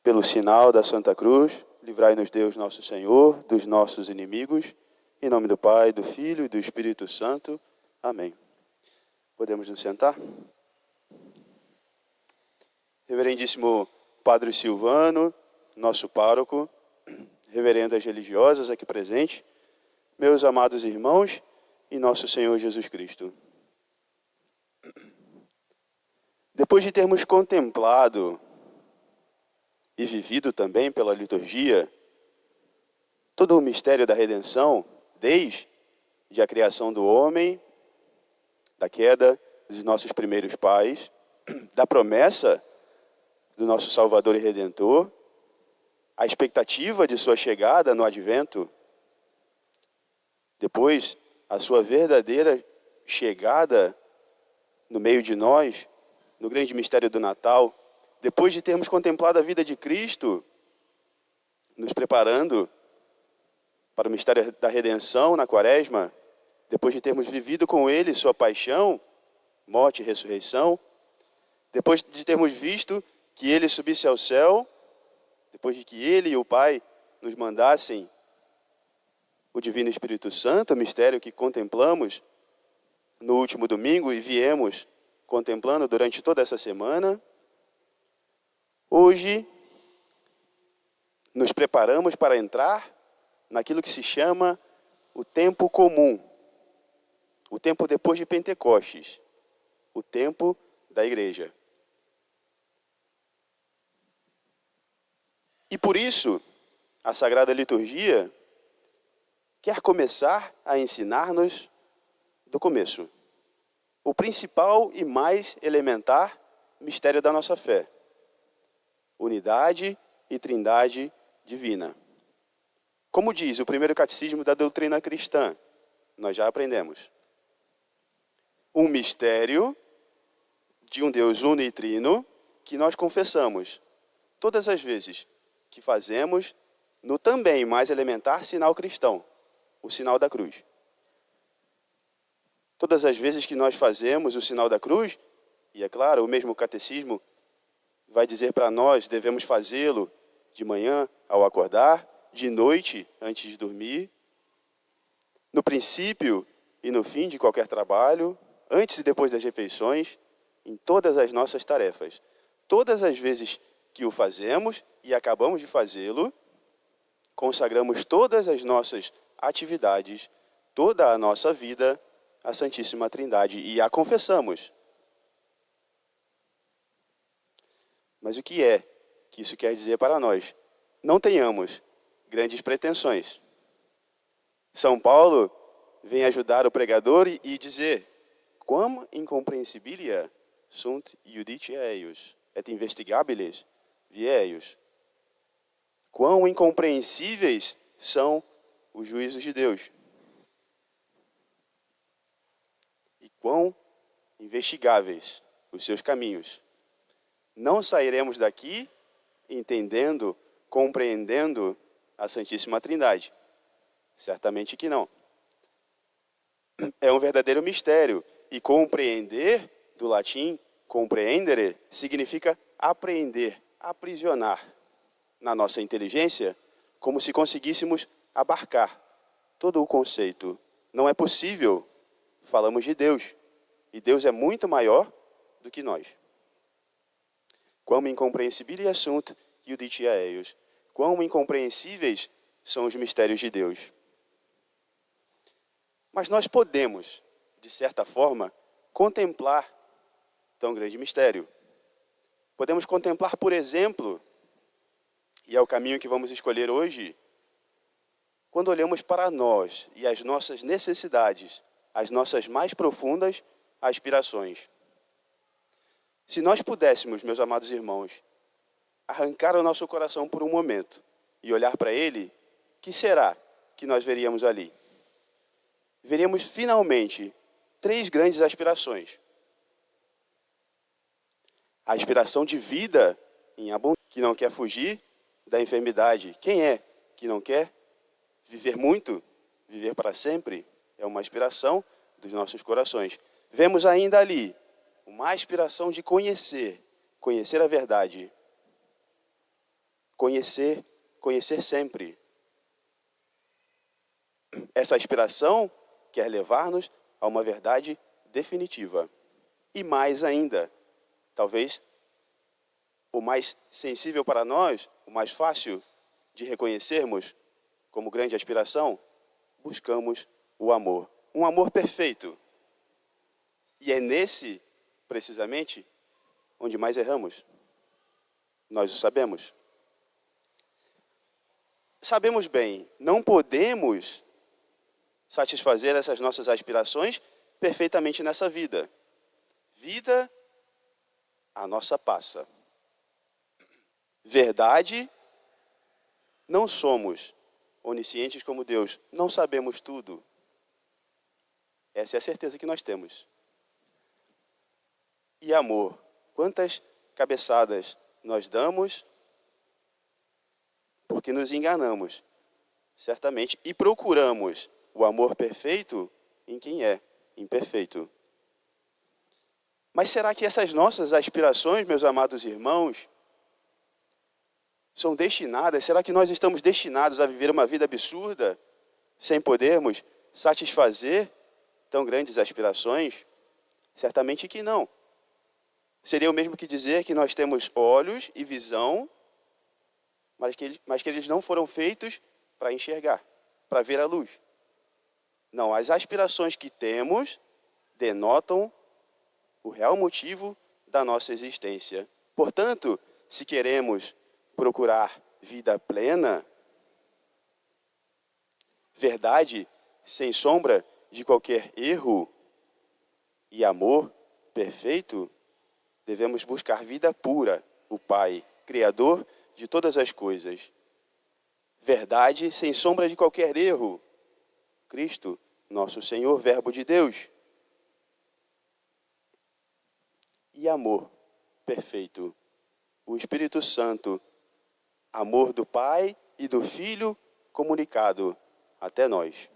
Pelo sinal da Santa Cruz, livrai-nos Deus nosso Senhor dos nossos inimigos. Em nome do Pai, do Filho e do Espírito Santo. Amém. Podemos nos sentar? Reverendíssimo Padre Silvano, nosso pároco, reverendas religiosas aqui presentes, meus amados irmãos e nosso Senhor Jesus Cristo. Depois de termos contemplado e vivido também pela liturgia todo o mistério da redenção, desde a criação do homem, da queda dos nossos primeiros pais, da promessa do nosso Salvador e Redentor, a expectativa de sua chegada no advento, depois a sua verdadeira chegada no meio de nós, no grande mistério do Natal, depois de termos contemplado a vida de Cristo, nos preparando para o mistério da redenção na Quaresma, depois de termos vivido com Ele sua paixão, morte e ressurreição, depois de termos visto que Ele subisse ao céu, depois de que Ele e o Pai nos mandassem o Divino Espírito Santo, o mistério que contemplamos no último domingo e viemos contemplando durante toda essa semana, hoje nos preparamos para entrar naquilo que se chama o tempo comum, o tempo depois de Pentecostes, o tempo da igreja. E por isso, a Sagrada Liturgia quer começar a ensinar-nos do começo, o principal e mais elementar mistério da nossa fé: unidade e trindade divina. Como diz o primeiro catecismo da doutrina cristã, nós já aprendemos. Um mistério de um Deus uno e trino que nós confessamos todas as vezes que fazemos no também mais elementar sinal cristão, o sinal da cruz. Todas as vezes que nós fazemos o sinal da cruz, e é claro, o mesmo catecismo vai dizer para nós, devemos fazê-lo de manhã ao acordar, de noite antes de dormir, no princípio e no fim de qualquer trabalho, antes e depois das refeições, em todas as nossas tarefas. Todas as vezes que o fazemos e acabamos de fazê-lo, consagramos todas as nossas atividades, toda a nossa vida à Santíssima Trindade e a confessamos. Mas o que é que isso quer dizer para nós? Não tenhamos grandes pretensões. São Paulo vem ajudar o pregador e dizer: quam incomprehensibilia sunt iudicia eius, et investigabilis vieius. Quão incompreensíveis são os juízos de Deus. E quão investigáveis os seus caminhos. Não sairemos daqui entendendo, compreendendo a Santíssima Trindade. Certamente que não. É um verdadeiro mistério. E compreender, do latim, compreendere, significa apreender, aprisionar na nossa inteligência, como se conseguíssemos abarcar todo o conceito. Não é possível. Falamos de Deus. E Deus é muito maior do que nós. Quão incomprehensibilia sunt iudicia eius. Quão incompreensíveis são os mistérios de Deus. Mas nós podemos, de certa forma, contemplar tão grande mistério. Podemos contemplar, por exemplo, e é o caminho que vamos escolher hoje, quando olhamos para nós e as nossas necessidades, as nossas mais profundas aspirações. Se nós pudéssemos, meus amados irmãos, arrancar o nosso coração por um momento e olhar para ele, que será que nós veríamos ali? Veríamos finalmente 3 grandes aspirações. A aspiração de vida em abundância, que não quer fugir da enfermidade. Quem é que não quer viver muito, viver para sempre? É uma aspiração dos nossos corações. Vemos ainda ali uma aspiração de conhecer a verdade. conhecer sempre. Essa aspiração quer levar-nos a uma verdade definitiva. E mais ainda, talvez o mais sensível para nós, o mais fácil de reconhecermos como grande aspiração, buscamos o amor. Um amor perfeito. E é nesse, precisamente, onde mais erramos. Nós o sabemos. Sabemos bem, não podemos satisfazer essas nossas aspirações perfeitamente nessa vida. Vida, a nossa passa. Verdade, não somos oniscientes como Deus, não sabemos tudo. Essa é a certeza que nós temos. E amor, quantas cabeçadas nós damos porque nos enganamos, certamente, e procuramos o amor perfeito em quem é imperfeito. Mas será que essas nossas aspirações, meus amados irmãos, são destinadas? Será que nós estamos destinados a viver uma vida absurda sem podermos satisfazer tão grandes aspirações? Certamente que não. Seria o mesmo que dizer que nós temos olhos e visão, mas que eles não foram feitos para enxergar, para ver a luz. Não, as aspirações que temos denotam o real motivo da nossa existência. Portanto, se queremos procurar vida plena, verdade sem sombra de qualquer erro e amor perfeito, devemos buscar vida pura, o Pai, Criador de todas as coisas. Verdade sem sombra de qualquer erro, Cristo, nosso Senhor, Verbo de Deus. E amor perfeito, o Espírito Santo, amor do Pai e do Filho comunicado até nós.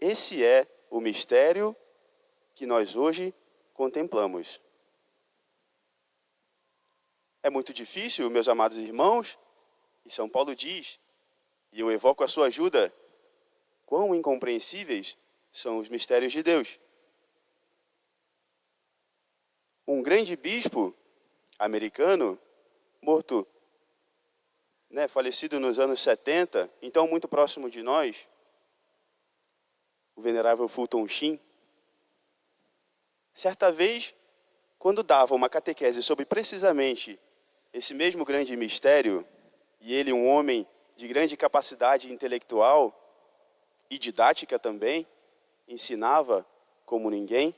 Esse é o mistério que nós hoje contemplamos. É muito difícil, meus amados irmãos, e São Paulo diz, e eu evoco a sua ajuda, quão incompreensíveis são os mistérios de Deus. Um grande bispo americano, morto, falecido nos anos 70, então muito próximo de nós, o venerável Fulton Sheen, certa vez, quando dava uma catequese sobre precisamente esse mesmo grande mistério, e ele, um homem de grande capacidade intelectual e didática também, ensinava como ninguém,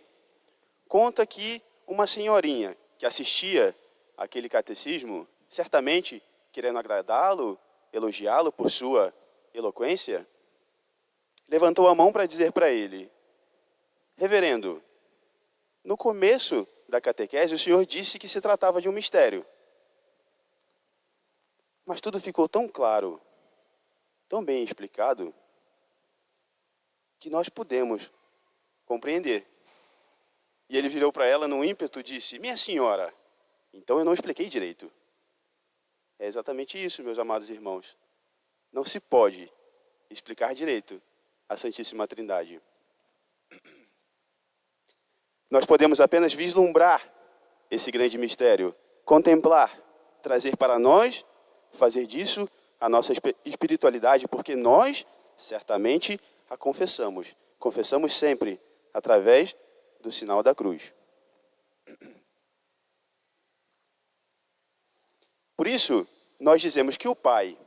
conta que uma senhorinha que assistia àquele catecismo, certamente querendo agradá-lo, elogiá-lo por sua eloquência, levantou a mão para dizer para ele: reverendo, no começo da catequese o senhor disse que se tratava de um mistério. Mas tudo ficou tão claro, tão bem explicado, que nós podemos compreender. E ele virou para ela num ímpeto e disse: minha senhora, então eu não expliquei direito. É exatamente isso, meus amados irmãos. Não se pode explicar direito a Santíssima Trindade. Nós podemos apenas vislumbrar esse grande mistério, contemplar, trazer para nós, fazer disso a nossa espiritualidade, porque nós, certamente, a confessamos. Confessamos sempre através do sinal da cruz. Por isso, nós dizemos que o Pai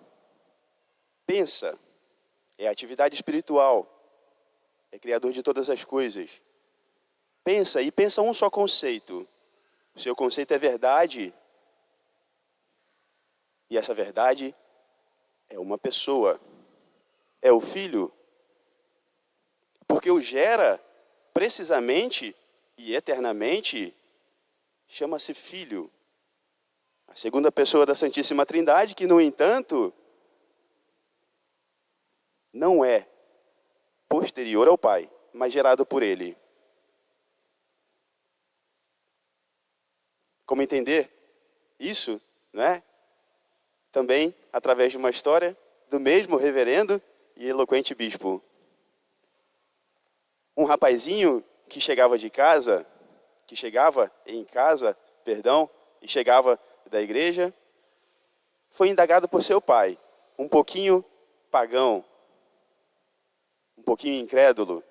pensa, é atividade espiritual, é criador de todas as coisas. Pensa e pensa um só conceito. O seu conceito é verdade. E essa verdade é uma pessoa, é o Filho. Porque o gera precisamente e eternamente, chama-se Filho. A segunda pessoa da Santíssima Trindade, que, no entanto, não é posterior ao Pai, mas gerado por Ele. Como entender isso, não é? também através de uma história do mesmo reverendo e eloquente bispo. Um rapazinho que chegava da igreja, foi indagado por seu pai, um pouquinho pagão, um pouquinho incrédulo.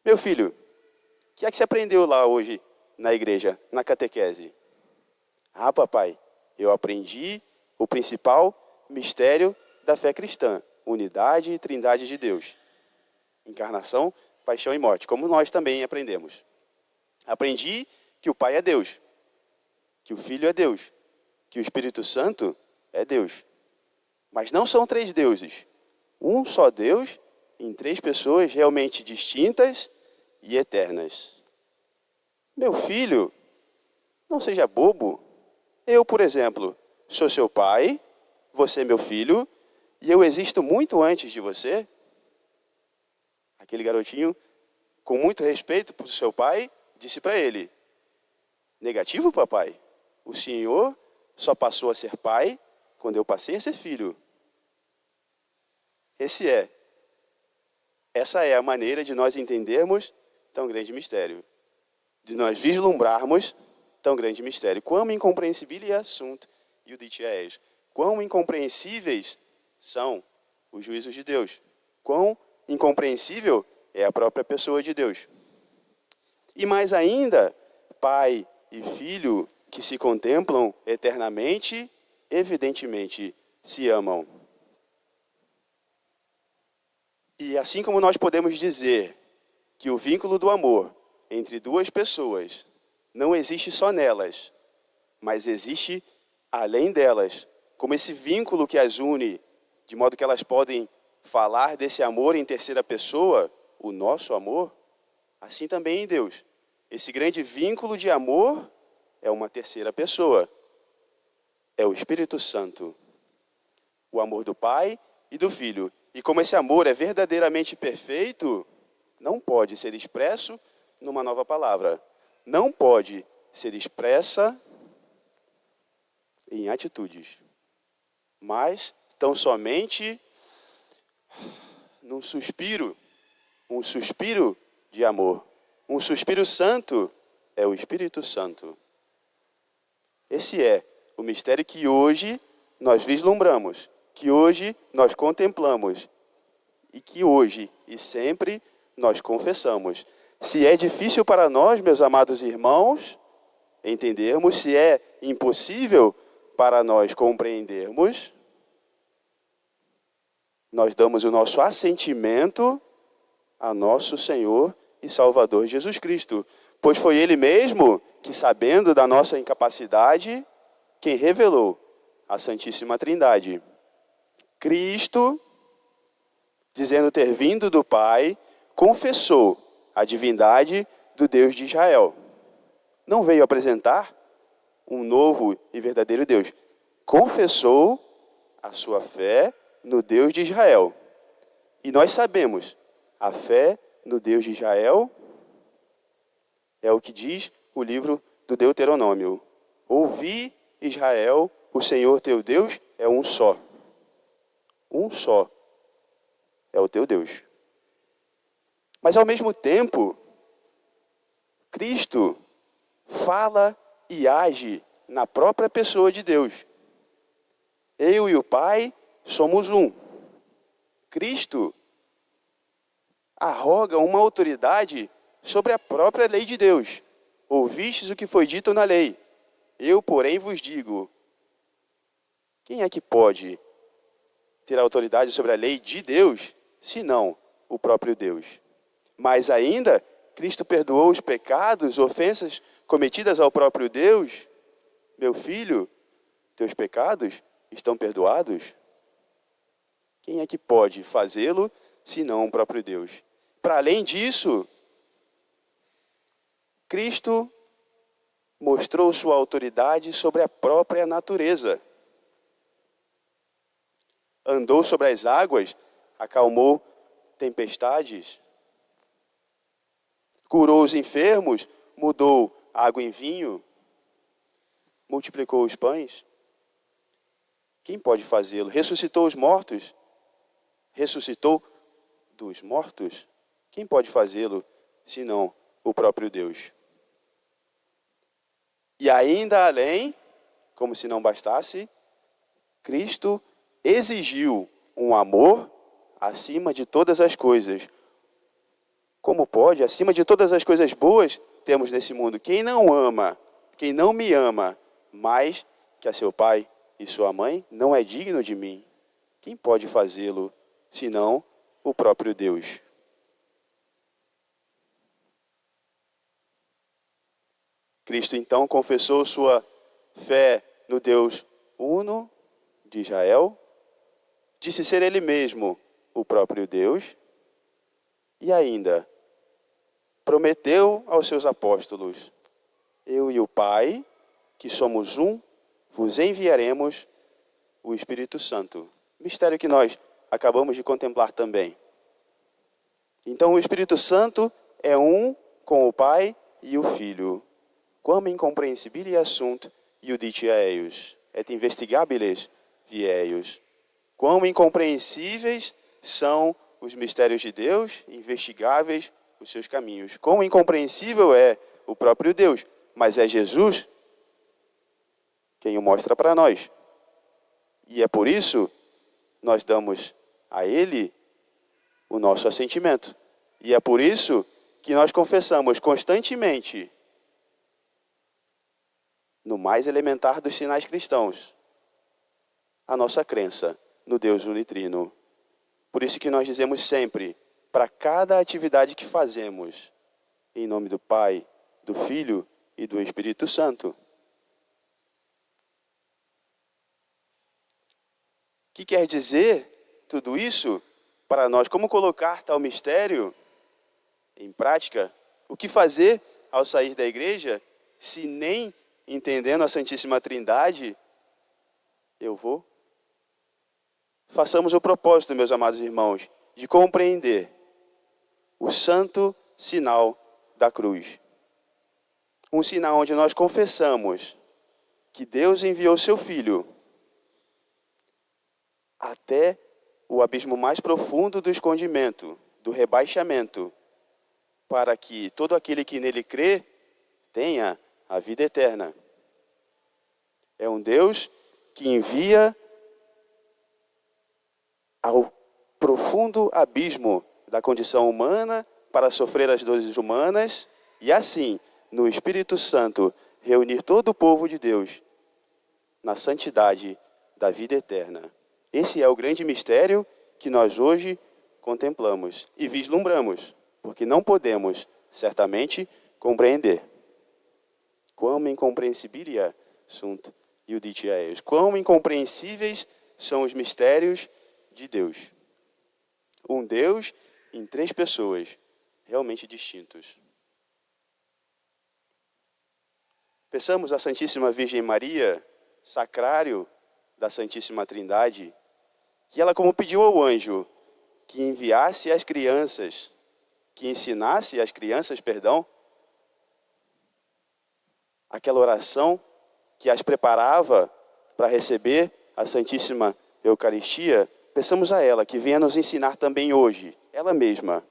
Meu filho, o que é que você aprendeu lá hoje na igreja, na catequese? Ah, papai, eu aprendi o principal mistério da fé cristã, unidade e trindade de Deus. Encarnação, paixão e morte, como nós também aprendemos. Aprendi que o Pai é Deus, que o Filho é Deus, que o Espírito Santo é Deus. Mas não são três deuses. Um só Deus em três pessoas realmente distintas e eternas. Meu filho, não seja bobo. Eu, por exemplo, sou seu pai, você é meu filho, e eu existo muito antes de você. Aquele garotinho, com muito respeito por seu pai, disse para ele: negativo, papai. O senhor só passou a ser pai quando eu passei a ser filho. Essa é a maneira de nós entendermos tão grande mistério. De nós vislumbrarmos tão grande mistério. Quão incompreensível é assunto, e o dite é isso. Quão incompreensíveis são os juízos de Deus. Quão incompreensível é a própria pessoa de Deus. E mais ainda, pai e filho que se contemplam eternamente, evidentemente se amam. E assim como nós podemos dizer que o vínculo do amor entre duas pessoas não existe só nelas, mas existe além delas, como esse vínculo que as une, de modo que elas podem falar desse amor em terceira pessoa, o nosso amor, assim também em Deus. Esse grande vínculo de amor é uma terceira pessoa, é o Espírito Santo, o amor do Pai e do Filho. E como esse amor é verdadeiramente perfeito, não pode ser expresso numa nova palavra. Não pode ser expressa em atitudes, mas tão somente num suspiro, um suspiro de amor. Um suspiro santo é o Espírito Santo. Esse é o mistério que hoje nós vislumbramos, que hoje nós contemplamos e que hoje e sempre nós confessamos. Se é difícil para nós, meus amados irmãos, entendermos, se é impossível para nós compreendermos, nós damos o nosso assentimento a nosso Senhor e Salvador Jesus Cristo. Pois foi Ele mesmo que, sabendo da nossa incapacidade, quem revelou a Santíssima Trindade. Cristo, dizendo ter vindo do Pai, confessou a divindade do Deus de Israel. Não veio apresentar um novo e verdadeiro Deus. Confessou a sua fé no Deus de Israel. E nós sabemos, a fé no Deus de Israel é o que diz o livro do Deuteronômio. Ouvi, Israel, o Senhor teu Deus é um só. Um só é o teu Deus. Mas ao mesmo tempo, Cristo fala e age na própria pessoa de Deus. Eu e o Pai somos um. Cristo arroga uma autoridade sobre a própria lei de Deus. Ouvistes o que foi dito na lei. Eu, porém, vos digo. Quem é que pode ter autoridade sobre a lei de Deus, senão o próprio Deus? Mas ainda, Cristo perdoou os pecados, ofensas cometidas ao próprio Deus. Meu filho, teus pecados estão perdoados? Quem é que pode fazê-lo, senão o próprio Deus? Para além disso, Cristo mostrou sua autoridade sobre a própria natureza. Andou sobre as águas, acalmou tempestades. Curou os enfermos, mudou água em vinho, multiplicou os pães. Quem pode fazê-lo? Ressuscitou os mortos? Ressuscitou dos mortos? Quem pode fazê-lo, senão o próprio Deus? E ainda além, como se não bastasse, Cristo exigiu um amor acima de todas as coisas. Como pode? Acima de todas as coisas boas temos nesse mundo. Quem não ama, quem não me ama mais que a seu pai e sua mãe, não é digno de mim. Quem pode fazê-lo, senão o próprio Deus? Cristo então confessou sua fé no Deus uno de Israel, disse ser ele mesmo o próprio Deus e ainda prometeu aos seus apóstolos: eu e o Pai, que somos um, vos enviaremos o Espírito Santo. Mistério que nós acabamos de contemplar também. Então o Espírito Santo é um com o Pai e o Filho. Quam incomprehensibile assunt iudicia eius, et investigabilis vieius. Quão incompreensíveis são os mistérios de Deus, investigáveis os seus caminhos. Quão incompreensível é o próprio Deus, mas é Jesus quem o mostra para nós. E é por isso nós damos a Ele o nosso assentimento. E é por isso que nós confessamos constantemente, no mais elementar dos sinais cristãos, a nossa crença no Deus unitrino. Por isso que nós dizemos sempre, para cada atividade que fazemos, em nome do Pai, do Filho e do Espírito Santo. O que quer dizer tudo isso para nós? Como colocar tal mistério em prática? O que fazer ao sair da igreja, se nem entendendo a Santíssima Trindade eu vou? Façamos o propósito, meus amados irmãos, de compreender o santo sinal da cruz. Um sinal onde nós confessamos que Deus enviou seu Filho até o abismo mais profundo do escondimento, do rebaixamento, para que todo aquele que nele crê tenha a vida eterna. É um Deus que envia ao profundo abismo da condição humana para sofrer as dores humanas e assim, no Espírito Santo, reunir todo o povo de Deus na santidade da vida eterna. Esse é o grande mistério que nós hoje contemplamos e vislumbramos, porque não podemos, certamente, compreender. Quam incomprehensibilia sunt iudicia eius. Quão incompreensíveis são os mistérios de Deus. Um Deus em três pessoas, realmente distintos. Peçamos à Santíssima Virgem Maria, sacrário da Santíssima Trindade, que ela, como pediu ao anjo, que enviasse as crianças, que ensinasse as crianças, aquela oração que as preparava para receber a Santíssima Eucaristia, peçamos a ela que venha nos ensinar também hoje, ela mesma,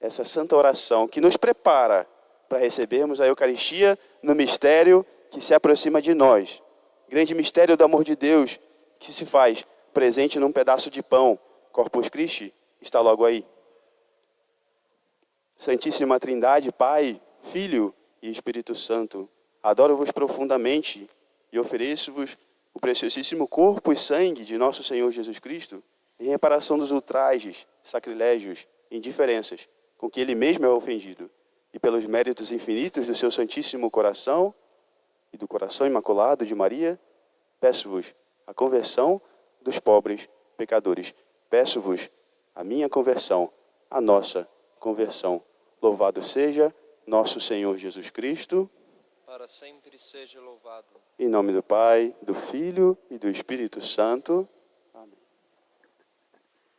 essa santa oração que nos prepara para recebermos a Eucaristia no mistério que se aproxima de nós. Grande mistério do amor de Deus que se faz presente num pedaço de pão. Corpus Christi está logo aí. Santíssima Trindade, Pai, Filho e Espírito Santo, adoro-vos profundamente e ofereço-vos o preciosíssimo corpo e sangue de nosso Senhor Jesus Cristo em reparação dos ultrajes, sacrilégios e indiferenças com que Ele mesmo é ofendido, e pelos méritos infinitos do seu Santíssimo Coração e do Coração Imaculado de Maria, peço-vos a conversão dos pobres pecadores. Peço-vos a minha conversão, a nossa conversão. Louvado seja nosso Senhor Jesus Cristo. Para sempre seja louvado. Em nome do Pai, do Filho e do Espírito Santo.